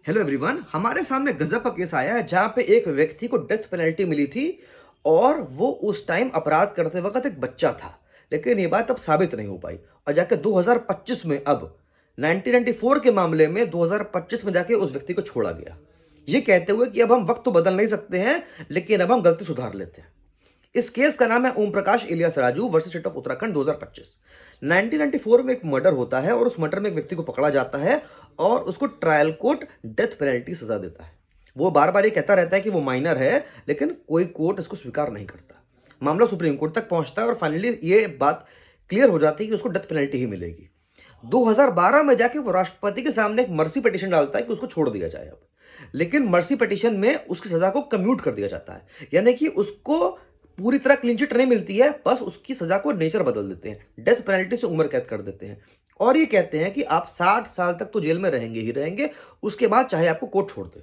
Hello everyone, हमारे सामने गजब का केस आया है जहां पे एक व्यक्ति को डेथ पेनल्टी मिली थी और वो उस टाइम अपराध करते वक्त एक बच्चा था। लेकिन ये बात अब साबित नहीं हो पाई और जाके 2025 में अब 1994 के मामले में 2025 में जाके उस व्यक्ति को छोड़ा गया, ये कहते हुए कि अब हम वक्त तो बदल नहीं सकते हैं लेकिन अब हम गलती सुधार लेते हैं। इस केस का नाम है Om Prakash Ilyas Raju versus state of Uttarakhand 2025। 1994 में एक मर्डर होता है और उस मर्डर में एक व्यक्ति को पकड़ा जाता है और उसको ट्रायल कोर्ट डेथ पेनल्टी सजा देता है। वो बार बार ये कहता रहता है कि वो माइनर है, लेकिन कोई कोर्ट इसको स्वीकार नहीं करता। मामला सुप्रीम कोर्ट तक पहुंचता है और फाइनली ये बात क्लियर हो जाती है कि उसको डेथ पेनल्टी ही मिलेगी। 2012 में जाके वो राष्ट्रपति के सामने एक मर्सी पिटीशन डालता है कि उसको छोड़ दिया जाए अब। लेकिन मर्सी पिटीशन में उसकी सजा को कम्यूट कर दिया जाता है, यानी कि उसको पूरी तरह क्लीन चिट नहीं मिलती है, बस उसकी सजा को नेचर बदल देते हैं, डेथ पेनल्टी से उम्र कैद कर देते हैं और ये कहते हैं कि आप 60 साल तक तो जेल में रहेंगे ही रहेंगे, उसके बाद चाहे आपको कोर्ट छोड़ दे।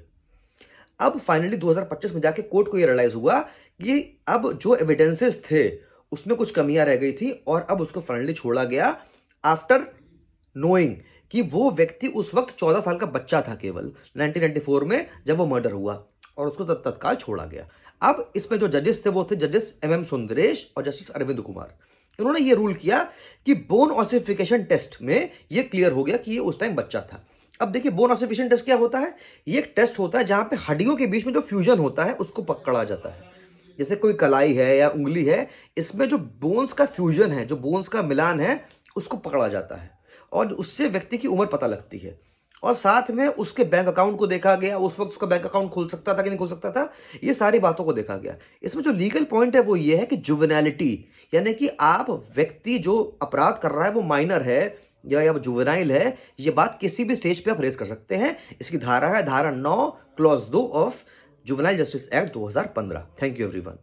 अब फाइनली 2025 में जाके कोर्ट को ये रियलाइज हुआ कि अब जो एविडेंसेस थे उसमें कुछ कमियां रह गई थी और अब उसको फाइनली छोड़ा गया आफ्टर नोइंग कि वो व्यक्ति उस वक्त 14 साल का बच्चा था केवल 1994 में जब वो मर्डर हुआ, और उसको तत्काल छोड़ा गया। अब इसमें जो जजेस थे वो थे जजेस एम सुंदरेश और जस्टिस अरविंद कुमार। उन्होंने ये रूल किया कि बोन ऑसिफिकेशन टेस्ट में ये क्लियर हो गया कि ये उस टाइम बच्चा था। अब देखिए, बोन ऑसिफिकेशन टेस्ट क्या होता है? ये एक टेस्ट होता है जहां पे हड्डियों के बीच में जो फ्यूजन होता है उसको पकड़ा जाता है। जैसे कोई कलाई है या उंगली है, इसमें जो बोन्स का फ्यूजन है, जो बोन्स का मिलान है, उसको पकड़ा जाता है और उससे व्यक्ति की उम्र पता लगती है। और साथ में उसके बैंक अकाउंट को देखा गया, उस वक्त उसका बैंक अकाउंट खुल सकता था कि नहीं खुल सकता था, ये सारी बातों को देखा गया। इसमें जो लीगल पॉइंट है वो ये है कि जुवेनालिटी, यानी कि आप व्यक्ति जो अपराध कर रहा है वो माइनर है या वो जुवेनाइल है, ये बात किसी भी स्टेज पे आप रेज कर सकते हैं। इसकी धारा है धारा 9 clause 2 of juvenile justice act 2015। Thank you everyone.